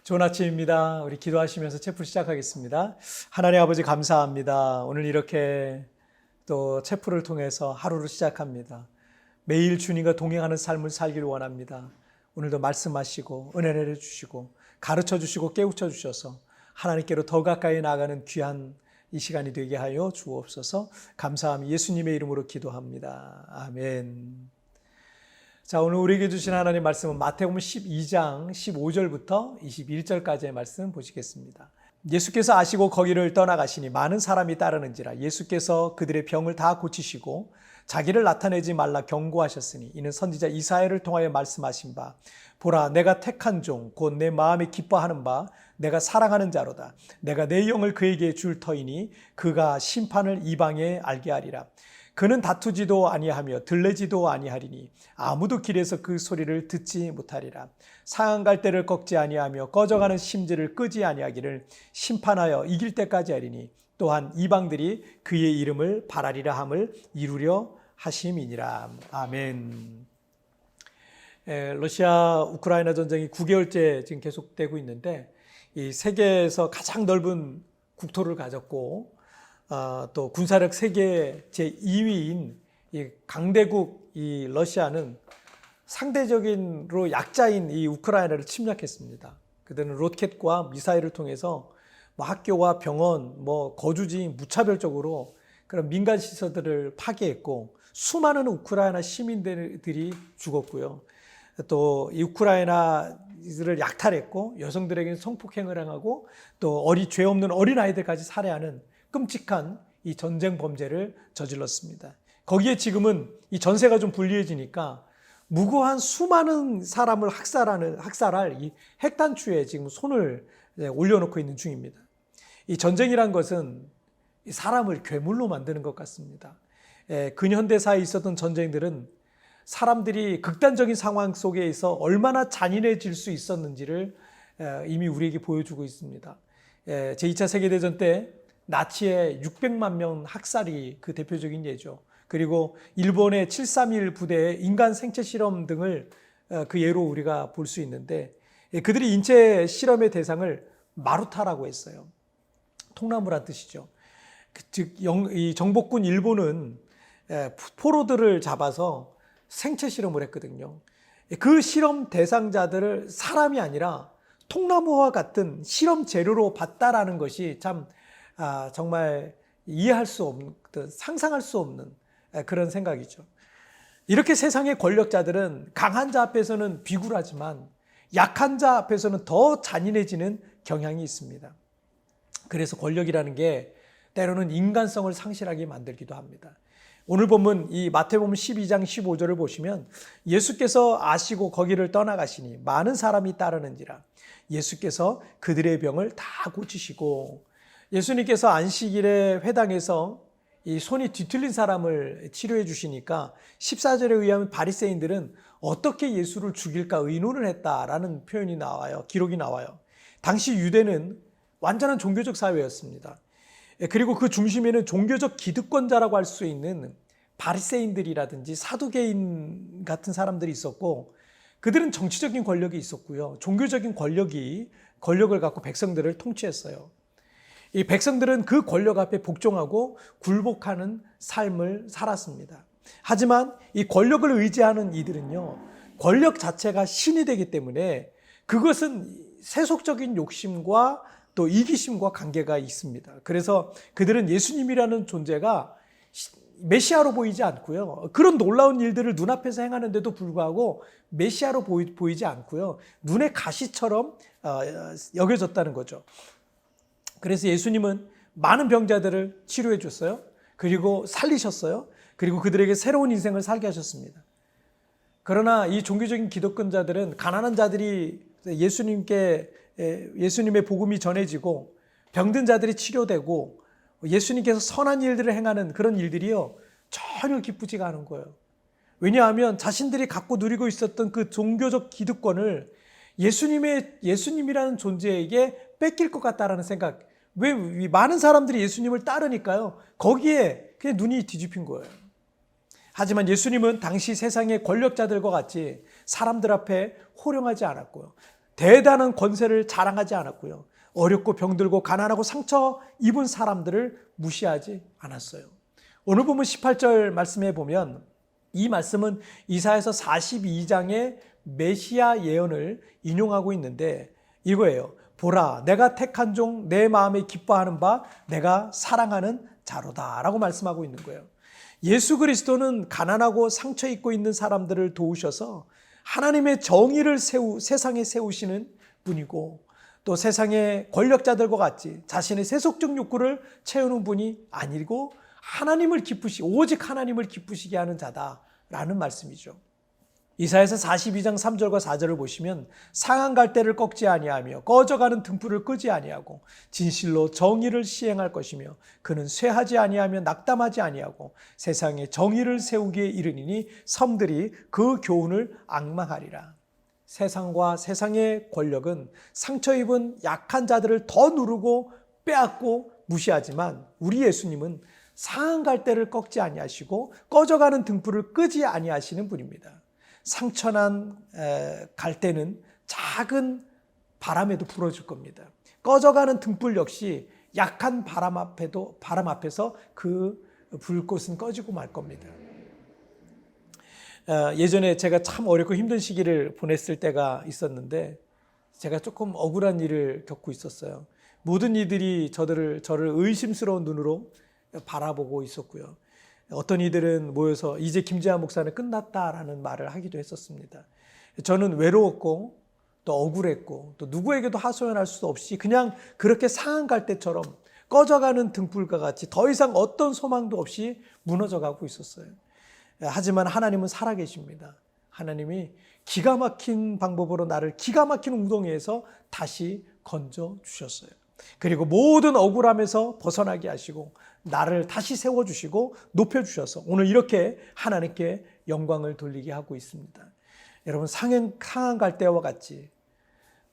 좋은 아침입니다. 우리 기도하시면서 체풀 시작하겠습니다. 하나님 아버지 감사합니다. 오늘 이렇게 또 체풀을 통해서 하루를 시작합니다. 매일 주님과 동행하는 삶을 살기를 원합니다. 오늘도 말씀하시고 은혜를 주시고 가르쳐 주시고 깨우쳐 주셔서 하나님께로 더 가까이 나가는 귀한 이 시간이 되게 하여 주옵소서. 감사함 예수님의 이름으로 기도합니다. 아멘. 자, 오늘 우리에게 주신 하나님 말씀은 마태복음 12장 15절부터 21절까지의 말씀 보시겠습니다. 예수께서 아시고 거기를 떠나가시니 많은 사람이 따르는지라 예수께서 그들의 병을 다 고치시고 자기를 나타내지 말라 경고하셨으니 이는 선지자 이사야를 통하여 말씀하신 바 보라 내가 택한 종 곧 내 마음에 기뻐하는 바 내가 사랑하는 자로다. 내가 내 영을 그에게 줄 터이니 그가 심판을 이방에 알게 하리라. 그는 다투지도 아니하며 들레지도 아니하리니 아무도 길에서 그 소리를 듣지 못하리라. 상한 갈대를 꺾지 아니하며 꺼져가는 심지를 끄지 아니하기를 심판하여 이길 때까지 하리니 또한 이방들이 그의 이름을 바라리라 함을 이루려 하심이니라. 아멘. 러시아 우크라이나 전쟁이 9개월째 지금 계속되고 있는데 이 세계에서 가장 넓은 국토를 가졌고 또 군사력 세계 제2위인 이 강대국 이 러시아는 상대적인로 약자인 이 우크라이나를 침략했습니다. 그들은 로켓과 미사일을 통해서 학교와 병원, 거주지 무차별적으로 그런 민간 시설들을 파괴했고 수많은 우크라이나 시민들이 죽었고요. 또 이 우크라이나를 약탈했고 여성들에게는 성폭행을 행하고 또 죄 없는 어린아이들까지 살해하는 끔찍한 이 전쟁 범죄를 저질렀습니다. 거기에 지금은 이 전세가 좀 불리해지니까 무고한 수많은 사람을 학살할 이 핵단추에 지금 손을 올려놓고 있는 중입니다. 이 전쟁이란 것은 사람을 괴물로 만드는 것 같습니다. 근현대사에 있었던 전쟁들은 사람들이 극단적인 상황 속에 있어 얼마나 잔인해질 수 있었는지를 이미 우리에게 보여주고 있습니다. 제2차 세계대전 때 나치의 600만 명 학살이 그 대표적인 예죠. 그리고 일본의 731 부대의 인간 생체 실험 등을 그 예로 우리가 볼 수 있는데 그들이 인체 실험의 대상을 마루타라고 했어요. 통나무란 뜻이죠. 즉 이 정복군 일본은 포로들을 잡아서 생체 실험을 했거든요. 그 실험 대상자들을 사람이 아니라 통나무와 같은 실험 재료로 봤다라는 것이 참 정말 이해할 수 없는, 상상할 수 없는 그런 생각이죠. 이렇게 세상의 권력자들은 강한 자 앞에서는 비굴하지만 약한 자 앞에서는 더 잔인해지는 경향이 있습니다. 그래서 권력이라는 게 때로는 인간성을 상실하게 만들기도 합니다. 오늘 본문 이 마태복음 12장 15절을 보시면 예수께서 아시고 거기를 떠나가시니 많은 사람이 따르는지라 예수께서 그들의 병을 다 고치시고 예수님께서 안식일에 회당에서 이 손이 뒤틀린 사람을 치료해 주시니까 14절에 의하면 바리새인들은 어떻게 예수를 죽일까 의논을 했다라는 표현이 나와요. 기록이 나와요. 당시 유대는 완전한 종교적 사회였습니다. 그리고 그 중심에는 종교적 기득권자라고 할 수 있는 바리새인들이라든지 사두개인 같은 사람들이 있었고 그들은 정치적인 권력이 있었고요. 종교적인 권력을 갖고 백성들을 통치했어요. 이 백성들은 그 권력 앞에 복종하고 굴복하는 삶을 살았습니다. 하지만 이 권력을 의지하는 이들은요, 권력 자체가 신이 되기 때문에 그것은 세속적인 욕심과 또 이기심과 관계가 있습니다. 그래서 그들은 예수님이라는 존재가 메시아로 보이지 않고요. 그런 놀라운 일들을 눈앞에서 행하는데도 불구하고 메시아로 보이지 않고요. 눈의 가시처럼 여겨졌다는 거죠. 그래서 예수님은 많은 병자들을 치료해 줬어요. 그리고 살리셨어요. 그리고 그들에게 새로운 인생을 살게 하셨습니다. 그러나 이 종교적인 기득권자들은 가난한 자들이 예수님의 복음이 전해지고 병든 자들이 치료되고 예수님께서 선한 일들을 행하는 그런 일들이요 전혀 기쁘지가 않은 거예요. 왜냐하면 자신들이 갖고 누리고 있었던 그 종교적 기득권을 예수님이라는 존재에게 뺏길 것 같다라는 생각. 왜 많은 사람들이 예수님을 따르니까요. 거기에 그냥 눈이 뒤집힌 거예요. 하지만 예수님은 당시 세상의 권력자들과 같이 사람들 앞에 호령하지 않았고요. 대단한 권세를 자랑하지 않았고요. 어렵고 병들고 가난하고 상처 입은 사람들을 무시하지 않았어요. 오늘 보면 18절 말씀에 보면 이 말씀은 이사야서 42장의 메시아 예언을 인용하고 있는데 이거예요. 보라, 내가 택한 종, 내 마음에 기뻐하는 바, 내가 사랑하는 자로다 라고 말씀하고 있는 거예요. 예수 그리스도는 가난하고 상처 입고 있는 사람들을 도우셔서 하나님의 정의를 세상에 세우시는 분이고, 또 세상의 권력자들과 같이 자신의 세속적 욕구를 채우는 분이 아니고 오직 하나님을 기쁘시게 하는 자다라는 말씀이죠. 이사야서 42장 3절과 4절을 보시면 상한 갈대를 꺾지 아니하며 꺼져가는 등불을 끄지 아니하고 진실로 정의를 시행할 것이며 그는 쇠하지 아니하며 낙담하지 아니하고 세상에 정의를 세우기에 이르니니 섬들이 그 교훈을 앙망하리라. 세상과 세상의 권력은 상처 입은 약한 자들을 더 누르고 빼앗고 무시하지만 우리 예수님은 상한 갈대를 꺾지 아니하시고 꺼져가는 등불을 끄지 아니하시는 분입니다. 상처난 갈대는 작은 바람에도 불어줄 겁니다. 꺼져가는 등불 역시 약한 바람 앞에서 그 불꽃은 꺼지고 말 겁니다. 예전에 제가 참 어렵고 힘든 시기를 보냈을 때가 있었는데 제가 조금 억울한 일을 겪고 있었어요. 모든 이들이 저를 의심스러운 눈으로 바라보고 있었고요. 어떤 이들은 모여서 이제 김재환 목사는 끝났다라는 말을 하기도 했었습니다. 저는 외로웠고 또 억울했고 또 누구에게도 하소연할 수 없이 그냥 그렇게 상한 갈대처럼 꺼져가는 등불과 같이 더 이상 어떤 소망도 없이 무너져가고 있었어요. 하지만 하나님은 살아계십니다. 하나님이 기가 막힌 방법으로 나를 기가 막힌 웅덩이에서 다시 건져주셨어요. 그리고 모든 억울함에서 벗어나게 하시고 나를 다시 세워주시고 높여주셔서 오늘 이렇게 하나님께 영광을 돌리게 하고 있습니다. 여러분, 상한 갈대와 같이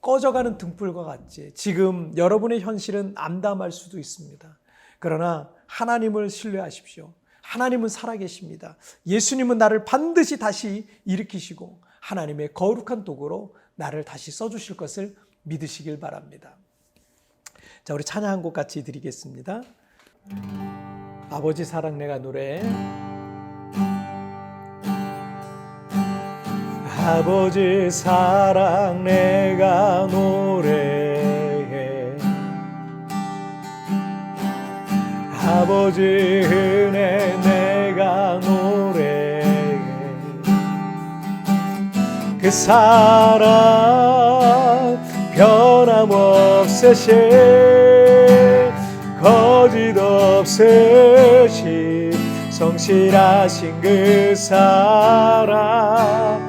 꺼져가는 등불과 같이 지금 여러분의 현실은 암담할 수도 있습니다. 그러나 하나님을 신뢰하십시오. 하나님은 살아계십니다. 예수님은 나를 반드시 다시 일으키시고 하나님의 거룩한 도구로 나를 다시 써주실 것을 믿으시길 바랍니다. 자, 우리 찬양 한 곡 같이 드리겠습니다. 아버지 사랑 내가 노래. 아버지 사랑 내가 노래해. 아버지 은혜 내가 노래해. 그 사랑 변함없으신 거짓 없으신 성실하신 그 사랑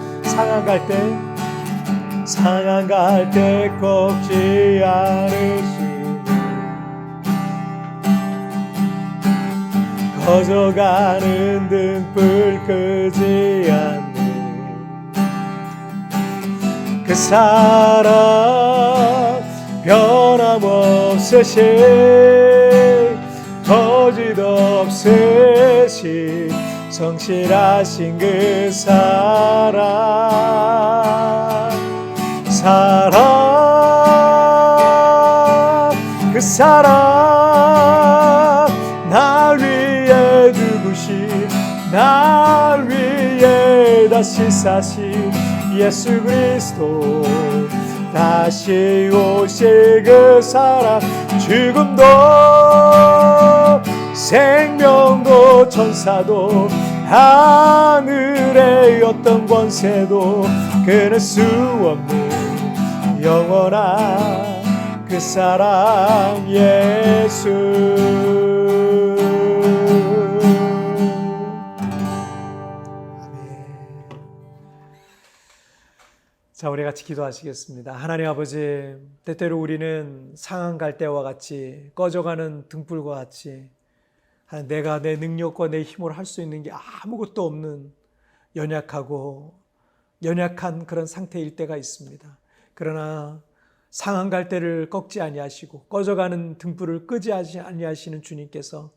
상한 갈대 꺾지 않으시니 꺼져가는 등불 끄지 않는 그 사랑 변함없으신 거짓 없으신 성실하신 그 사랑 그 사랑 날 위해 죽으신 날 위해 다시 사신 예수 그리스도 다시 오실 그 사랑 죽음도 생명도 천사도 하늘의 어떤 권세도 끊을 수 없는 영원한 그 사랑 예수. 아멘. 자, 우리 같이 기도하시겠습니다. 하나님 아버지, 때때로 우리는 상한 갈대와 같이 꺼져가는 등불과 같이 내가 내 능력과 내 힘으로 할 수 있는 게 아무것도 없는 연약한 그런 상태일 때가 있습니다. 그러나 상한 갈대를 꺾지 아니하시고 꺼져가는 등불을 끄지 아니하시는 주님께서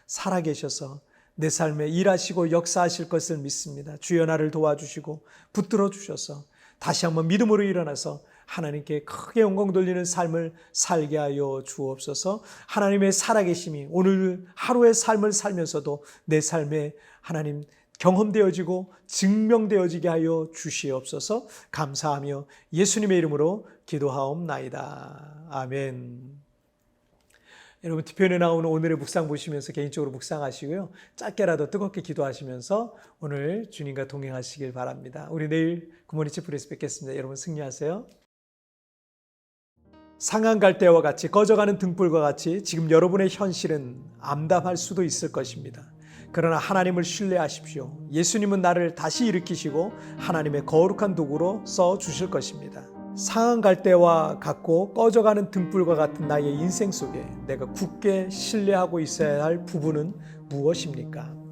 살아계셔서 내 삶에 일하시고 역사하실 것을 믿습니다. 주여 나를 도와주시고 붙들어 주셔서 다시 한번 믿음으로 일어나서 하나님께 크게 영광 돌리는 삶을 살게 하여 주옵소서. 하나님의 살아계심이 오늘 하루의 삶을 살면서도 내 삶에 하나님 경험되어지고 증명되어지게 하여 주시옵소서. 감사하며 예수님의 이름으로 기도하옵나이다. 아멘. 여러분 뒤편에 나오는 오늘의 묵상 보시면서 개인적으로 묵상하시고요. 짧게라도 뜨겁게 기도하시면서 오늘 주님과 동행하시길 바랍니다. 우리 내일 굿모닝 치프에서 뵙겠습니다. 여러분 승리하세요. 상한 갈대와 같이 꺼져가는 등불과 같이 지금 여러분의 현실은 암담할 수도 있을 것입니다. 그러나 하나님을 신뢰하십시오. 예수님은 나를 다시 일으키시고 하나님의 거룩한 도구로 써주실 것입니다. 상한 갈대와 같고 꺼져가는 등불과 같은 나의 인생 속에 내가 굳게 신뢰하고 있어야 할 부분은 무엇입니까?